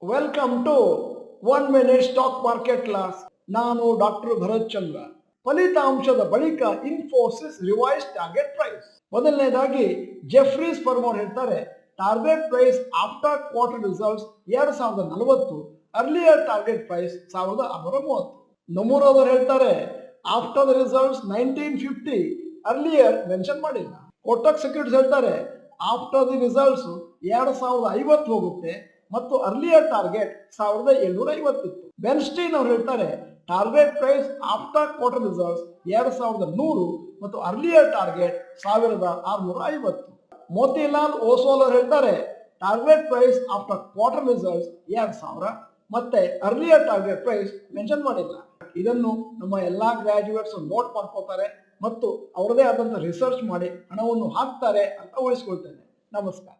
Welcome to 1 minute stock market class. ನಾನು doctor Bharat Chandra. ಫಲಿತಾಂಶದ ಬಳಿಕ ಇನ್ಫೋಸಿಸ್ ರಿವೈಸ್ ಟಾರ್ಗೆಟ್ ಪ್ರೈಸ್. ಮೊದಲನೇದಾಗಿ ಜೆಫ್ರೀಸ್ ಫರ್ಮ್ ಅವರು ಹೇಳ್ತಾರೆ target price after quarter results 2040, earlier target price 1630. ನಮೂರದವರು ಹೇಳ್ತಾರೆ after the results 1950, earlier mention ಮಾಡಿಲ್ಲ. ಕೋಟಕ್ ಸೆಕ್ಯೂರಿಟೀಸ್ ಹೇಳ್ತಾರೆ ಆಫ್ಟರ್ ದಿ ರಿಸಲ್ಟ್ಸ್ 2050 ಹೋಗುತ್ತೆ ಮತ್ತು ಅರ್ಲಿಯರ್ ಟಾರ್ಗೆಟ್ 1750 ಇತ್ತು. ಬೆನ್ಸ್ಟೀನ್ ಅವರು ಹೇಳ್ತಾರೆ target price after quarter results 2100 ಮತ್ತು ಅರ್ಲಿಯರ್ ಟಾರ್ಗೆಟ್ 1650. ಮೋತಿಲಾಲ್ ಓಸ್ವಾಲ್ ಅವರು ಹೇಳ್ತಾರೆ target price after quarter results 2000 ಮತ್ತೆ ಅರ್ಲಿಯರ್ ಟಾರ್ಗೆಟ್ ಪ್ರೈಸ್ ಮೆನ್ಷನ್ ಮಾಡಿಲ್ಲ. ಇದನ್ನು ನಮ್ಮ ಎಲ್ಲಾ ಗ್ರಾಜುಯೇಟ್ಸ್ ನೋಟ್ ಮಾಡ್ಕೋತಾರೆ ಮತ್ತು ಅವರದೇ ಆದಂತಹ ರಿಸರ್ಚ್ ಮಾಡಿ ಹಣವನ್ನು ಹಾಕ್ತಾರೆ ಅಂತ ಉಳಿಸ್ಕೊಳ್ತೇನೆ. ನಮಸ್ಕಾರ.